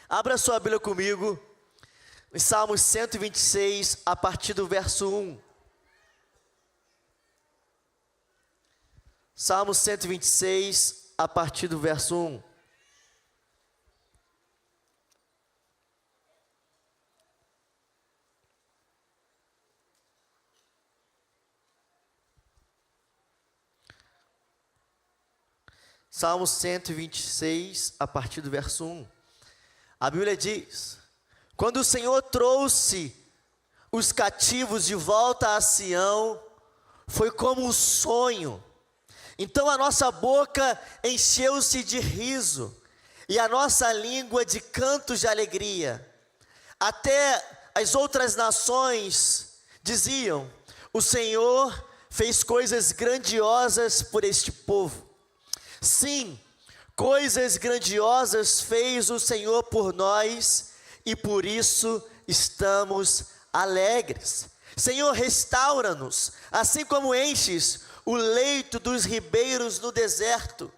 Abra sua Bíblia comigo, em Salmos 126, a partir do verso 1. Salmos 126, a partir do verso 1. Salmos 126, a partir do verso 1. A Bíblia diz: quando o Senhor trouxe os cativos de volta a Sião, foi como um sonho. Então a nossa boca encheu-se de riso, e a nossa língua de cantos de alegria. Até as outras nações diziam: o Senhor fez coisas grandiosas por este povo. Sim, coisas grandiosas fez o Senhor por nós, e por isso estamos alegres. Senhor, restaura-nos, assim como enches o leito dos ribeiros no deserto.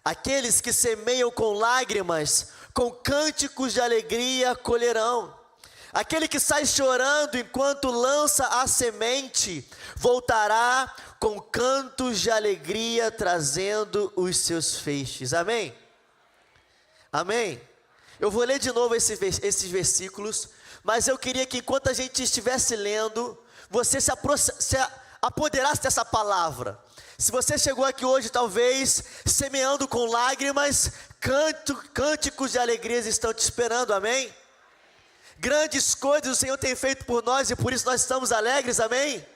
Aqueles que semeiam com lágrimas, com cânticos de alegria colherão. Aquele que sai chorando enquanto lança a semente, voltará com cantos de alegria, trazendo os seus feixes. Amém? Amém? Eu vou ler de novo esses versículos, mas eu queria que enquanto a gente estivesse lendo, você se apoderasse dessa palavra. Se você chegou aqui hoje, talvez, semeando com lágrimas, cânticos de alegria estão te esperando, amém? Grandes coisas o Senhor tem feito por nós e por isso nós estamos alegres, amém?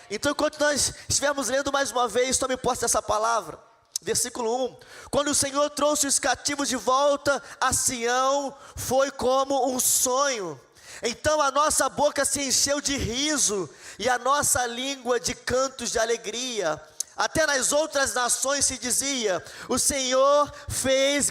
Então, enquanto nós estivermos lendo mais uma vez, tome posse dessa palavra. Versículo 1: quando o Senhor trouxe os cativos de volta a Sião, foi como um sonho. Então a nossa boca se encheu de riso, e a nossa língua de cantos de alegria. Até nas outras nações se dizia: o Senhor fez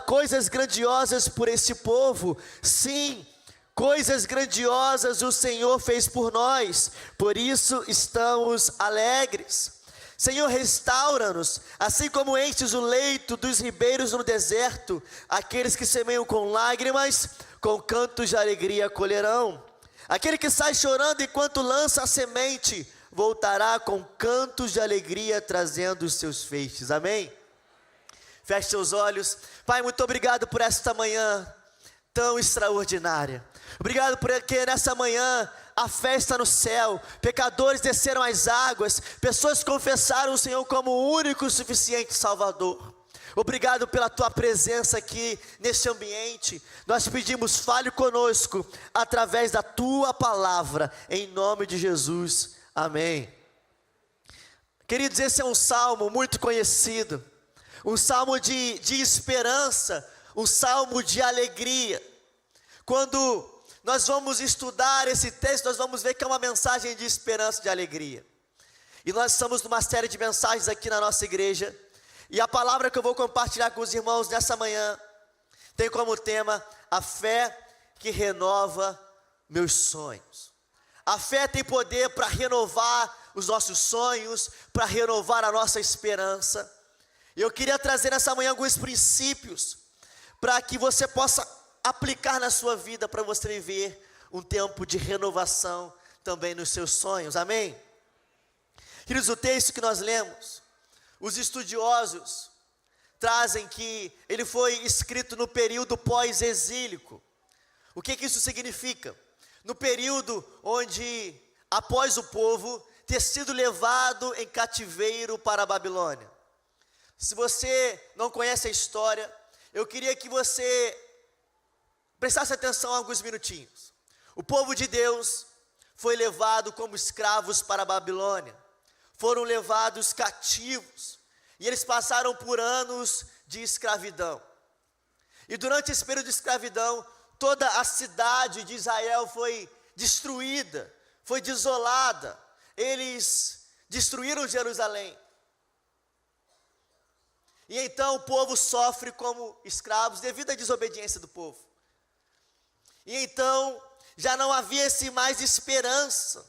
coisas grandiosas por este povo. Sim, coisas grandiosas o Senhor fez por nós, por isso estamos alegres. Senhor, restaura-nos, assim como enches o leito dos ribeiros no deserto. Aqueles que semeiam com lágrimas, com cantos de alegria colherão. Aquele que sai chorando enquanto lança a semente, voltará com cantos de alegria, trazendo os seus feixes. Amém? Feche seus olhos. Pai, muito obrigado por esta manhã tão extraordinária. Obrigado porque nessa manhã a festa no céu, pecadores desceram às águas, pessoas confessaram o Senhor como o único e suficiente Salvador. Obrigado pela tua presença aqui neste ambiente. Nós pedimos, fale conosco através da tua palavra, em nome de Jesus, amém. Queridos, esse é um salmo muito conhecido, um salmo de esperança, um salmo de alegria. Quando nós vamos estudar esse texto, nós vamos ver que é uma mensagem de esperança e de alegria. E nós estamos numa série de mensagens aqui na nossa igreja, e a palavra que eu vou compartilhar com os irmãos nessa manhã tem como tema a fé que renova meus sonhos. A fé tem poder para renovar os nossos sonhos, para renovar a nossa esperança. E eu queria trazer nessa manhã alguns princípios para que você possa aplicar na sua vida, para você viver um tempo de renovação também nos seus sonhos, amém? Queridos, o texto que nós lemos, os estudiosos trazem que ele foi escrito no período pós-exílico. O que isso significa? No período onde, após o povo ter sido levado em cativeiro para a Babilônia. Se você não conhece a história, eu queria que você prestasse atenção alguns minutinhos. O povo de Deus foi levado como escravos para a Babilônia. Foram levados cativos. E eles passaram por anos de escravidão. E durante esse período de escravidão, toda a cidade de Israel foi destruída, foi desolada. Eles destruíram Jerusalém. E então o povo sofre como escravos devido à desobediência do povo. E então já não havia mais esperança,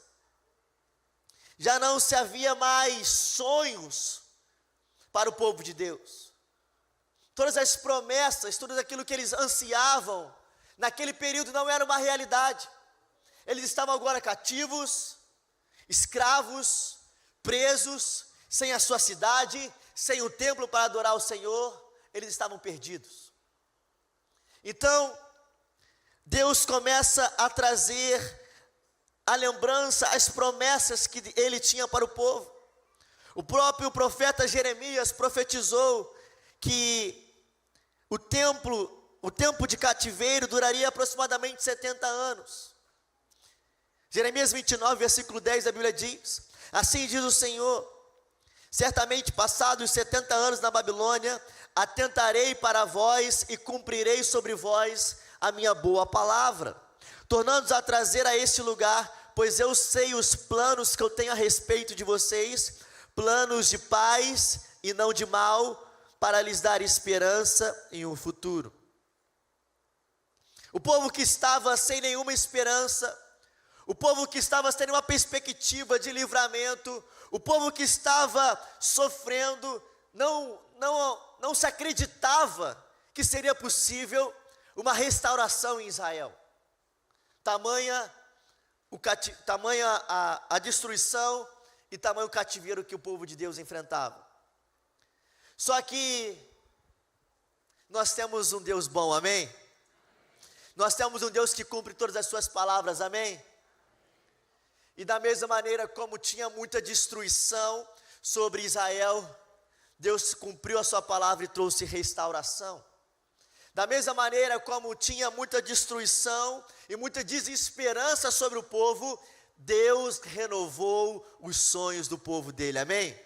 já não se havia mais sonhos para o povo de Deus. todas as promessas, tudo aquilo que eles ansiavam, naquele período não era uma realidade. Eles estavam agora cativos, escravos, presos, sem a sua cidade, sem o templo para adorar o Senhor, eles estavam perdidos. Então, Deus começa a trazer a lembrança, as promessas que Ele tinha para o povo. O próprio profeta Jeremias profetizou que o tempo de cativeiro duraria aproximadamente 70 anos. Jeremias 29, versículo 10, a Bíblia diz: assim diz o Senhor, certamente passados os 70 anos na Babilônia, atentarei para vós e cumprirei sobre vós a minha boa palavra, tornando-os a trazer a este lugar, pois eu sei os planos que eu tenho a respeito de vocês, planos de paz e não de mal, para lhes dar esperança em um futuro. O povo que estava sem nenhuma esperança, o povo que estava sem nenhuma perspectiva de livramento, o povo que estava sofrendo, não se acreditava que seria possível uma restauração em Israel. Tamanha a destruição e tamanho o cativeiro que o povo de Deus enfrentava. Só que nós temos um Deus bom, amém? Nós temos um Deus que cumpre todas as suas palavras, amém? E da mesma maneira como tinha muita destruição sobre Israel, Deus cumpriu a sua palavra e trouxe restauração. Da mesma maneira como tinha muita destruição e muita desesperança sobre o povo, Deus renovou os sonhos do povo dele, amém?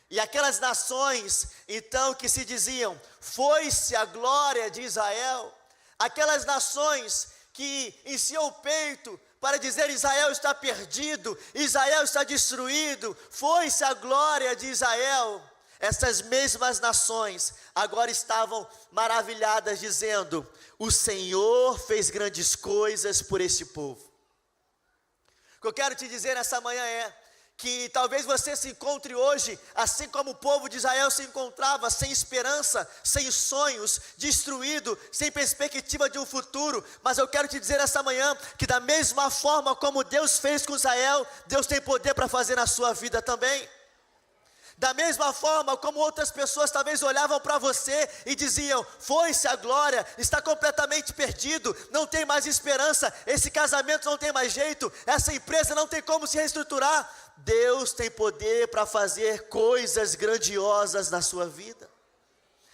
E aquelas nações, então, que se diziam, foi-se a glória de Israel, aquelas nações que enchiam o peito para dizer Israel está perdido, Israel está destruído, foi-se a glória de Israel, essas mesmas nações agora estavam maravilhadas dizendo, o Senhor fez grandes coisas por este povo. O que eu quero te dizer nessa manhã é que talvez você se encontre hoje, assim como o povo de Israel se encontrava, sem esperança, sem sonhos, destruído, sem perspectiva de um futuro, mas eu quero te dizer essa manhã, que da mesma forma como Deus fez com Israel, Deus tem poder para fazer na sua vida também. Da mesma forma como outras pessoas talvez olhavam para você e diziam, foi-se a glória, está completamente perdido, não tem mais esperança, esse casamento não tem mais jeito, essa empresa não tem como se reestruturar. Deus tem poder para fazer coisas grandiosas na sua vida,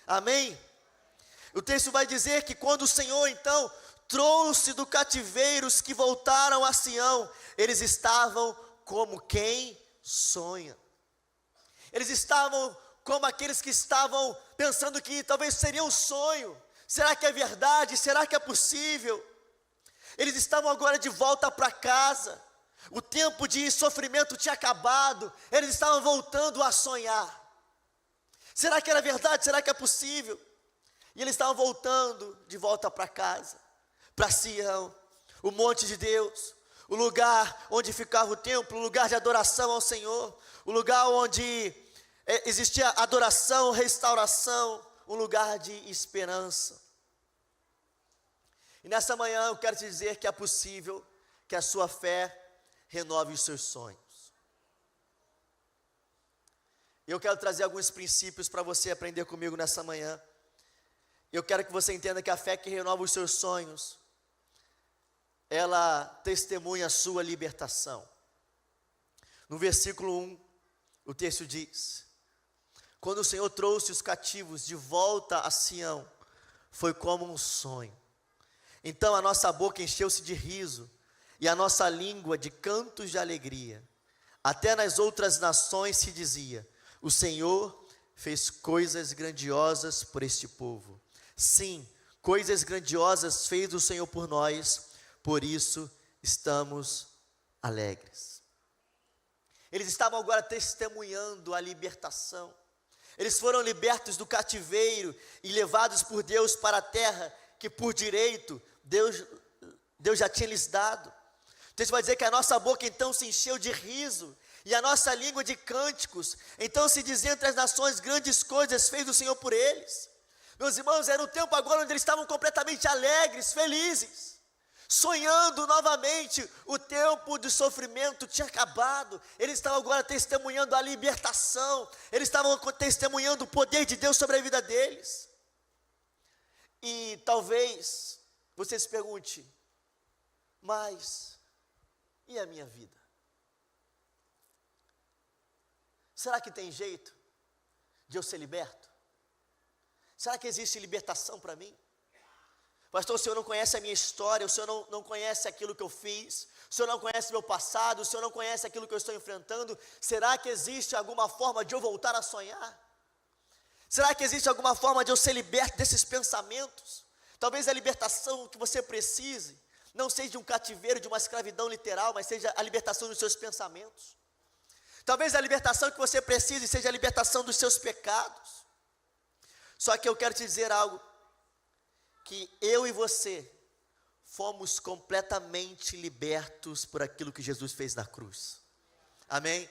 amém? O texto vai dizer que quando o Senhor então trouxe do cativeiro os que voltaram a Sião, eles estavam como quem sonha. Eles estavam como aqueles que estavam pensando que talvez seria um sonho. Será que é verdade? Será que é possível? Eles estavam agora de volta para casa. O tempo de sofrimento tinha acabado. Eles estavam voltando a sonhar. Será que era verdade? Será que é possível? E eles estavam voltando de volta para casa, para Sião, o monte de Deus, o lugar onde ficava o templo, o lugar de adoração ao Senhor, o lugar onde existia adoração, restauração, um lugar de esperança. E nessa manhã eu quero te dizer que é possível que a sua fé renove os seus sonhos. Eu quero trazer alguns princípios para você aprender comigo nessa manhã. Eu quero que você entenda que a fé que renova os seus sonhos, ela testemunha a sua libertação. No versículo 1, o texto diz, quando o Senhor trouxe os cativos de volta a Sião, foi como um sonho. Então a nossa boca encheu-se de riso, e a nossa língua de cantos de alegria. Até nas outras nações se dizia, o Senhor fez coisas grandiosas por este povo. Sim, coisas grandiosas fez o Senhor por nós, por isso estamos alegres. Eles estavam agora testemunhando a libertação. Eles foram libertos do cativeiro e levados por Deus para a terra que por direito Deus já tinha lhes dado. O texto vai dizer que a nossa boca então se encheu de riso e a nossa língua de cânticos. Então se dizia entre as nações, grandes coisas fez o Senhor por eles. Meus irmãos, era um tempo agora onde eles estavam completamente alegres, felizes, sonhando novamente. O tempo de sofrimento tinha acabado. Eles estavam agora testemunhando a libertação. Eles estavam testemunhando o poder de Deus sobre a vida deles. E talvez você se pergunte, mas e a minha vida? Será que tem jeito de eu ser liberto? Será que existe libertação para mim? Pastor, o senhor não conhece a minha história, o senhor não conhece aquilo que eu fiz, o senhor não conhece meu passado, o senhor não conhece aquilo que eu estou enfrentando. Será que existe alguma forma de eu voltar a sonhar? Será que existe alguma forma de eu ser liberto desses pensamentos? Talvez a libertação que você precise não seja de um cativeiro, de uma escravidão literal, mas seja a libertação dos seus pensamentos. Talvez a libertação que você precise seja a libertação dos seus pecados. Só que eu quero te dizer algo, que eu e você fomos completamente libertos por aquilo que Jesus fez na cruz. Amém?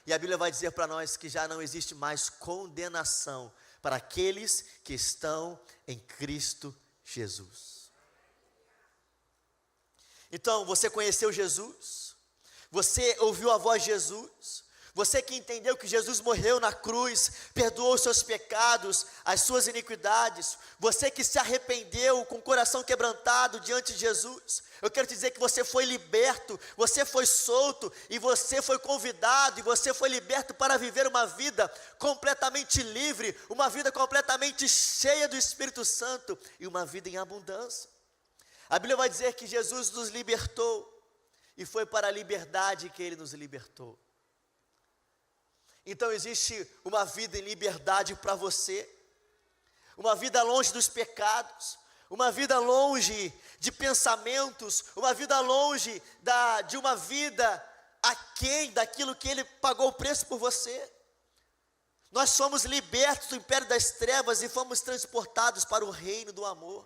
E a Bíblia vai dizer para nós que já não existe mais condenação para aqueles que estão em Cristo Jesus. Então, você conheceu Jesus? Você ouviu a voz de Jesus? Você que entendeu que Jesus morreu na cruz, perdoou os seus pecados, as suas iniquidades, você que se arrependeu com o coração quebrantado diante de Jesus, eu quero te dizer que você foi liberto, você foi solto, e você foi convidado, e você foi liberto para viver uma vida completamente livre, uma vida completamente cheia do Espírito Santo, e uma vida em abundância. A Bíblia vai dizer que Jesus nos libertou, e foi para a liberdade que Ele nos libertou. Então existe uma vida em liberdade para você, uma vida longe dos pecados, uma vida longe de pensamentos, uma vida longe de uma vida aquém daquilo que Ele pagou o preço por você. Nós somos libertos do império das trevas e fomos transportados para o reino do amor.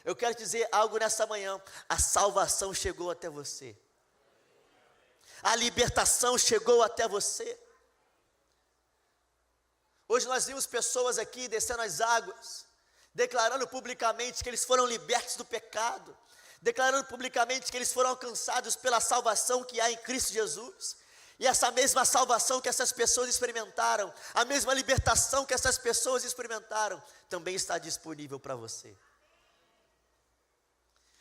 Eu quero te dizer algo nessa manhã, a salvação chegou até você, a libertação chegou até você. Hoje nós vimos pessoas aqui descendo as águas, declarando publicamente que eles foram libertos do pecado, declarando publicamente que eles foram alcançados pela salvação que há em Cristo Jesus. E essa mesma salvação que essas pessoas experimentaram, a mesma libertação que essas pessoas experimentaram, também está disponível para você.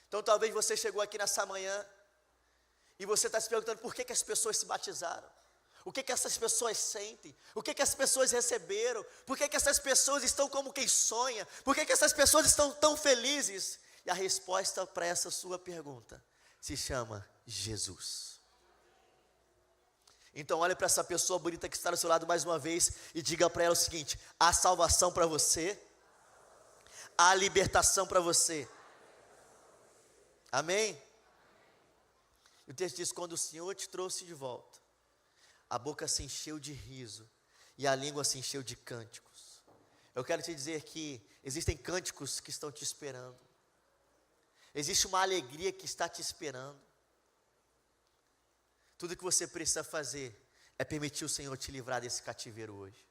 Então talvez você chegou aqui nessa manhã, e você está se perguntando por que as pessoas se batizaram. O que essas pessoas sentem? O que as pessoas receberam? Por que essas pessoas estão como quem sonha? Por que essas pessoas estão tão felizes? E a resposta para essa sua pergunta se chama Jesus. Então olhe para essa pessoa bonita que está do seu lado mais uma vez e diga para ela o seguinte: há salvação para você, há libertação para você. Amém? E o texto diz: quando o Senhor te trouxe de volta, a boca se encheu de riso e a língua se encheu de cânticos. Eu quero te dizer que existem cânticos que estão te esperando. Existe uma alegria que está te esperando. Tudo que você precisa fazer é permitir o Senhor te livrar desse cativeiro hoje.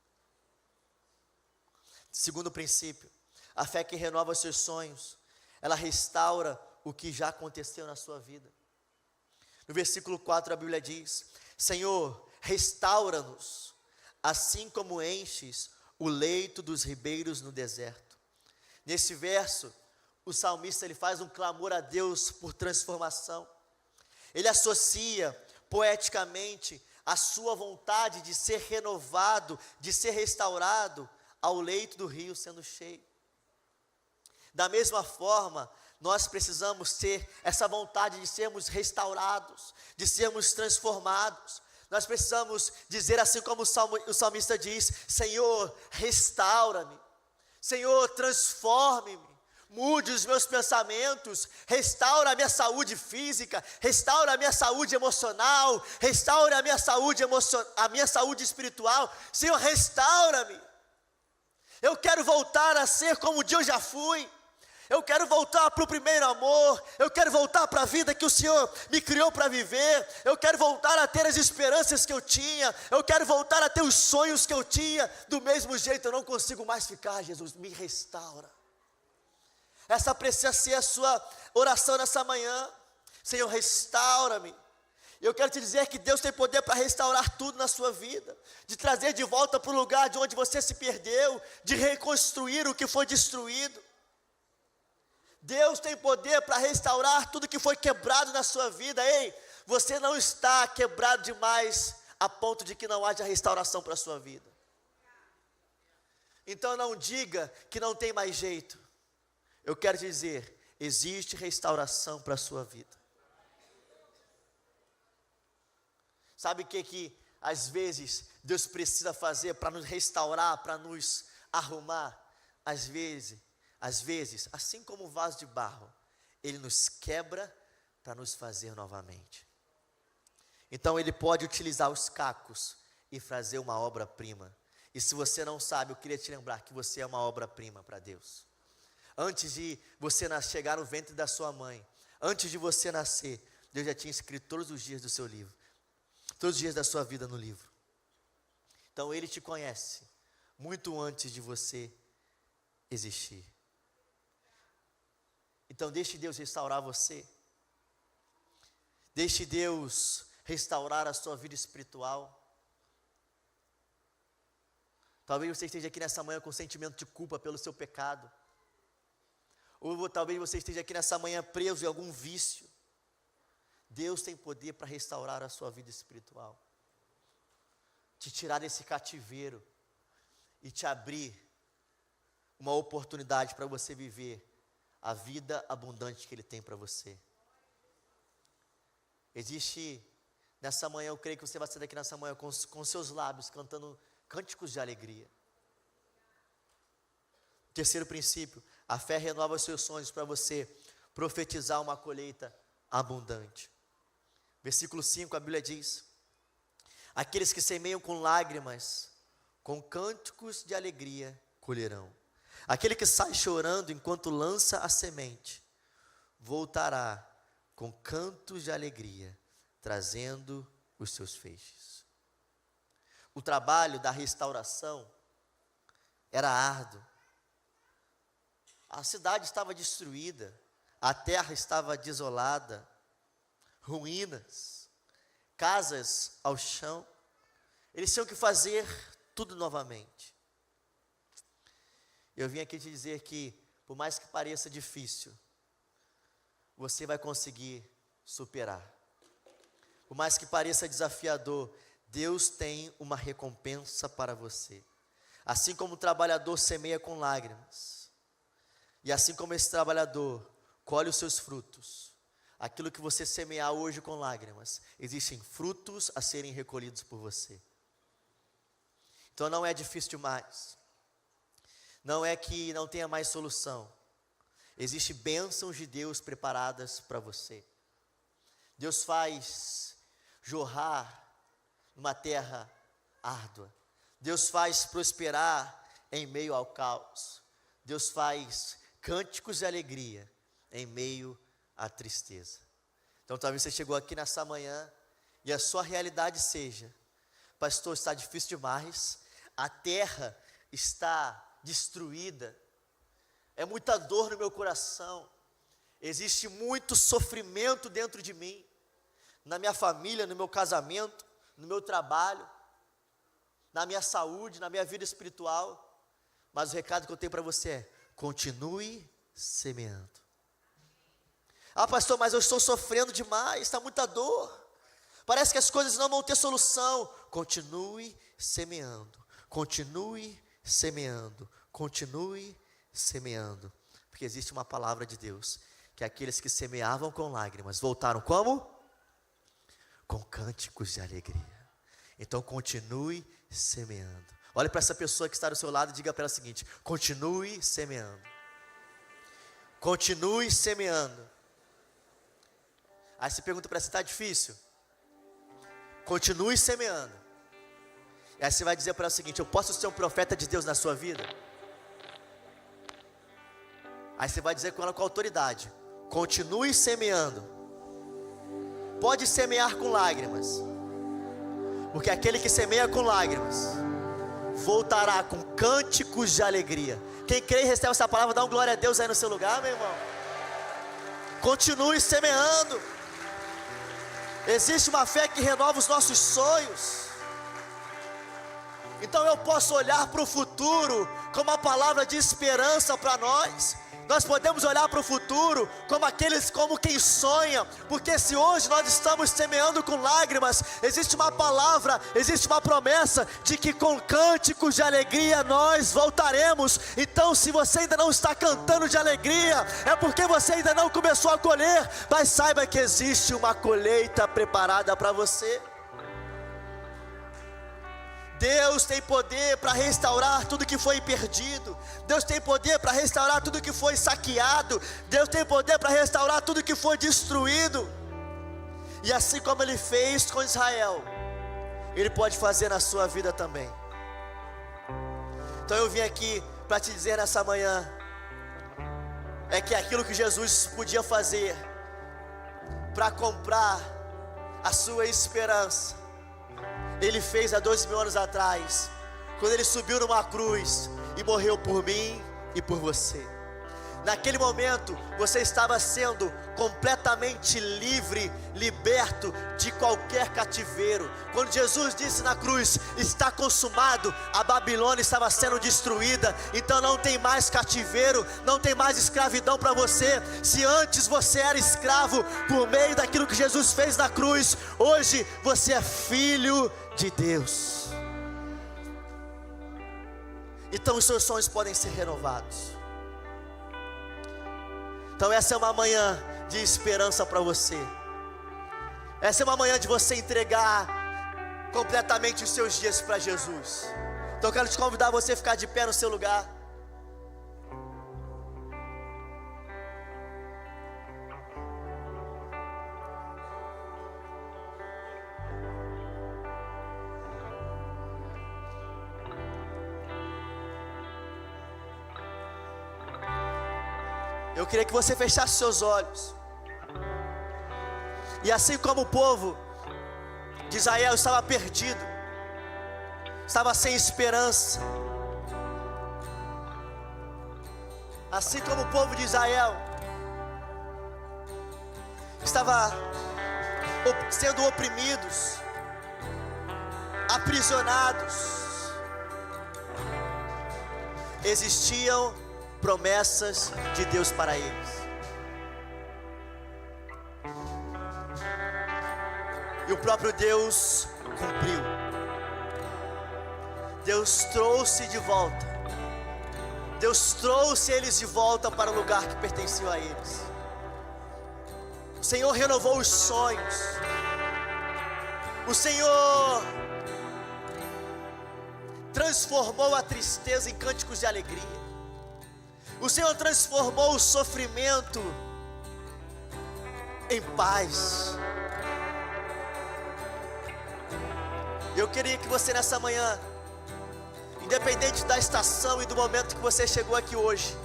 Segundo princípio, a fé que renova os seus sonhos, ela restaura o que já aconteceu na sua vida. No versículo 4 a Bíblia diz: Senhor, restaura-nos, assim como enches o leito dos ribeiros no deserto. Nesse verso, o salmista ele faz um clamor a Deus por transformação. Ele associa poeticamente a sua vontade de ser renovado, de ser restaurado, ao leito do rio sendo cheio. Da mesma forma, nós precisamos ter essa vontade de sermos restaurados, de sermos transformados. Nós precisamos dizer assim como o salmista diz: Senhor, restaura-me, Senhor, transforme-me, mude os meus pensamentos, restaura a minha saúde física, restaura a minha saúde emocional, restaura a minha saúde espiritual. Senhor, restaura-me. Eu quero voltar a ser como eu já fui. Eu quero voltar para o primeiro amor. Eu quero voltar para a vida que o Senhor me criou para viver. Eu quero voltar a ter as esperanças que eu tinha. Eu quero voltar a ter os sonhos que eu tinha. Do mesmo jeito eu não consigo mais ficar. Jesus, me restaura. Essa precisa ser a sua oração nessa manhã. Senhor, restaura-me. Eu quero te dizer que Deus tem poder para restaurar tudo na sua vida, de trazer de volta para o lugar de onde você se perdeu, de reconstruir o que foi destruído. Deus tem poder para restaurar tudo que foi quebrado na sua vida. Ei, você não está quebrado demais a ponto de que não haja restauração para a sua vida. Então não diga que não tem mais jeito. Eu quero te dizer, existe restauração para a sua vida. Sabe o que às vezes Deus precisa fazer para nos restaurar, para nos arrumar? Às vezes, assim como o vaso de barro, Ele nos quebra para nos fazer novamente. Então Ele pode utilizar os cacos e fazer uma obra-prima. E se você não sabe, eu queria te lembrar que você é uma obra-prima para Deus. Antes de você chegar no ventre da sua mãe, antes de você nascer, Deus já tinha escrito todos os dias do seu livro, todos os dias da sua vida no livro. Então Ele te conhece muito antes de você existir. Então deixe Deus restaurar você. Deixe Deus restaurar a sua vida espiritual. Talvez você esteja aqui nessa manhã com sentimento de culpa pelo seu pecado. Ou talvez você esteja aqui nessa manhã preso em algum vício. Deus tem poder para restaurar a sua vida espiritual, te tirar desse cativeiro e te abrir uma oportunidade para você viver a vida abundante que Ele tem para você. Existe, nessa manhã, eu creio que você vai sair daqui nessa manhã com seus lábios cantando cânticos de alegria. Terceiro princípio, a fé renova os seus sonhos para você profetizar uma colheita abundante. Versículo 5, a Bíblia diz: aqueles que semeiam com lágrimas, com cânticos de alegria colherão. Aquele que sai chorando enquanto lança a semente, voltará com cantos de alegria, trazendo os seus feixes. O trabalho da restauração era árduo. A cidade estava destruída, a terra estava desolada, ruínas, casas ao chão. Eles tinham que fazer tudo novamente. Eu vim aqui te dizer que, por mais que pareça difícil, você vai conseguir superar. Por mais que pareça desafiador, Deus tem uma recompensa para você. Assim como o trabalhador semeia com lágrimas, e assim como esse trabalhador colhe os seus frutos, aquilo que você semear hoje com lágrimas, existem frutos a serem recolhidos por você. Então não é difícil demais. Não é que não tenha mais solução. Existem bênçãos de Deus preparadas para você. Deus faz jorrar numa terra árdua. Deus faz prosperar em meio ao caos. Deus faz cânticos de alegria em meio à tristeza. Então talvez você chegou aqui nessa manhã e a sua realidade seja: pastor, está difícil demais, a terra está destruída, é muita dor no meu coração, existe muito sofrimento dentro de mim, na minha família, no meu casamento, no meu trabalho, na minha saúde, na minha vida espiritual. Mas o recado que eu tenho para você é: continue semeando. Ah, pastor, mas eu estou sofrendo demais, está muita dor, parece que as coisas não vão ter solução. Continue semeando, continue semeando, continue semeando, porque existe uma palavra de Deus, que aqueles que semeavam com lágrimas, voltaram como? Com cânticos de alegria. Então continue semeando. Olhe para essa pessoa que está do seu lado e diga para ela o seguinte: continue semeando. Continue semeando. Aí você pergunta para ela: está difícil? Continue semeando. E aí você vai dizer para ela o seguinte: eu posso ser um profeta de Deus na sua vida? Aí você vai dizer com ela com autoridade: continue semeando. Pode semear com lágrimas, porque aquele que semeia com lágrimas voltará com cânticos de alegria. Quem crê e recebe essa palavra, dá um glória a Deus aí no seu lugar, meu irmão. Continue semeando. Existe uma fé que renova os nossos sonhos. Então eu posso olhar para o futuro como uma palavra de esperança para nós. Nós podemos olhar para o futuro como quem sonha, porque se hoje nós estamos semeando com lágrimas, existe uma palavra, existe uma promessa de que com cânticos de alegria nós voltaremos. Então, se você ainda não está cantando de alegria, é porque você ainda não começou a colher, mas saiba que existe uma colheita preparada para você. Deus tem poder para restaurar tudo que foi perdido. Deus tem poder para restaurar tudo que foi saqueado. Deus tem poder para restaurar tudo que foi destruído. E assim como Ele fez com Israel, Ele pode fazer na sua vida também. Então eu vim aqui para te dizer nessa manhã, é que aquilo que Jesus podia fazer para comprar a sua esperança, Ele fez há 2000 anos atrás, quando Ele subiu numa cruz e morreu por mim e por você. Naquele momento, você estava sendo completamente livre, liberto de qualquer cativeiro. Quando Jesus disse na cruz: está consumado, a Babilônia estava sendo destruída. Então não tem mais cativeiro, não tem mais escravidão para você. Se antes você era escravo por meio daquilo que Jesus fez na cruz, hoje você é filho de Deus. Então os seus sonhos podem ser renovados. Então essa é uma manhã de esperança para você. Essa é uma manhã de você entregar completamente os seus dias para Jesus. Então eu quero te convidar a você a ficar de pé no seu lugar. Eu queria que você fechasse seus olhos. E assim como o povo de Israel estava perdido, estava sem esperança, assim como o povo de Israel estava sendo oprimidos, aprisionados, existiam promessas de Deus para eles. E o próprio Deus cumpriu. Deus trouxe de volta. Deus trouxe eles de volta para o lugar que pertencia a eles. O Senhor renovou os sonhos. O Senhor transformou a tristeza em cânticos de alegria. O Senhor transformou o sofrimento em paz. Eu queria que você nessa manhã, independente da estação e do momento que você chegou aqui hoje,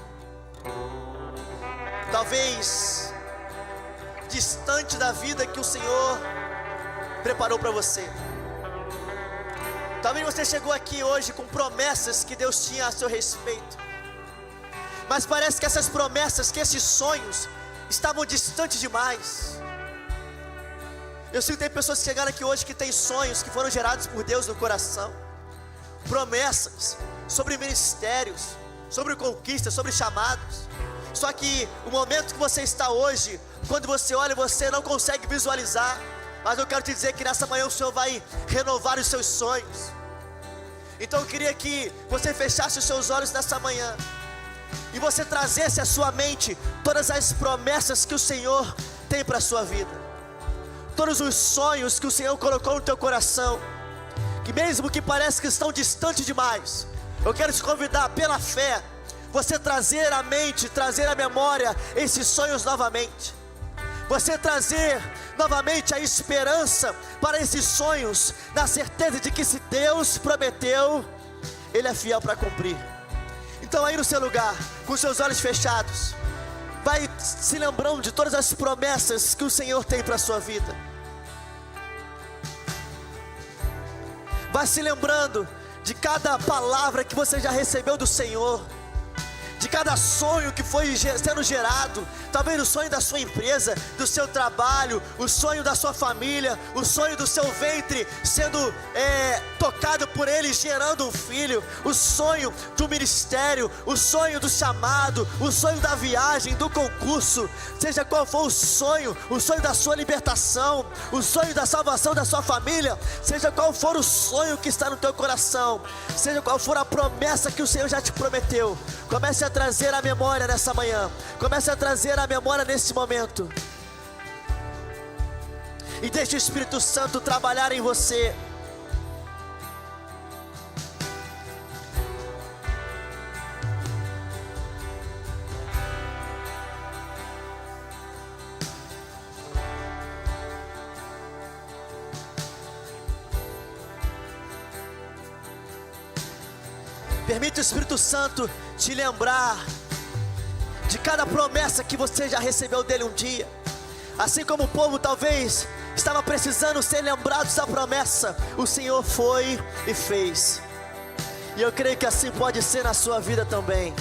talvez distante da vida que o Senhor preparou para você, talvez você chegou aqui hoje com promessas que Deus tinha a seu respeito, mas parece que essas promessas, que esses sonhos estavam distantes demais. Eu sei que tem pessoas que chegaram aqui hoje que têm sonhos que foram gerados por Deus no coração, promessas sobre ministérios, sobre conquistas, sobre chamados. Só que o momento que você está hoje, quando você olha, você não consegue visualizar. Mas eu quero te dizer que nessa manhã o Senhor vai renovar os seus sonhos. Então eu queria que você fechasse os seus olhos nessa manhã e você trazesse à sua mente todas as promessas que o Senhor tem para a sua vida, todos os sonhos que o Senhor colocou no teu coração, que mesmo que pareça que estão distantes demais, eu quero te convidar pela fé, você trazer à mente, trazer à memória esses sonhos novamente, você trazer novamente a esperança para esses sonhos, na certeza de que se Deus prometeu, Ele é fiel para cumprir. Então aí no seu lugar, com seus olhos fechados, vai se lembrando de todas as promessas que o Senhor tem para a sua vida. Vai se lembrando de cada palavra que você já recebeu do Senhor, de cada sonho que foi sendo gerado, talvez o sonho da sua empresa, do seu trabalho, o sonho da sua família, o sonho do seu ventre sendo tocado por Ele, gerando um filho, o sonho do ministério, o sonho do chamado, o sonho da viagem, do concurso, seja qual for o sonho da sua libertação, o sonho da salvação da sua família, seja qual for o sonho que está no teu coração, seja qual for a promessa que o Senhor já te prometeu, comece a trazer a memória nessa manhã, comece a trazer a memória nesse momento, e deixe o Espírito Santo trabalhar em você. Permite o Espírito Santo te lembrar de cada promessa que você já recebeu dele um dia. Assim como o povo talvez estava precisando ser lembrado dessa promessa, o Senhor foi e fez. E eu creio que assim pode ser na sua vida também.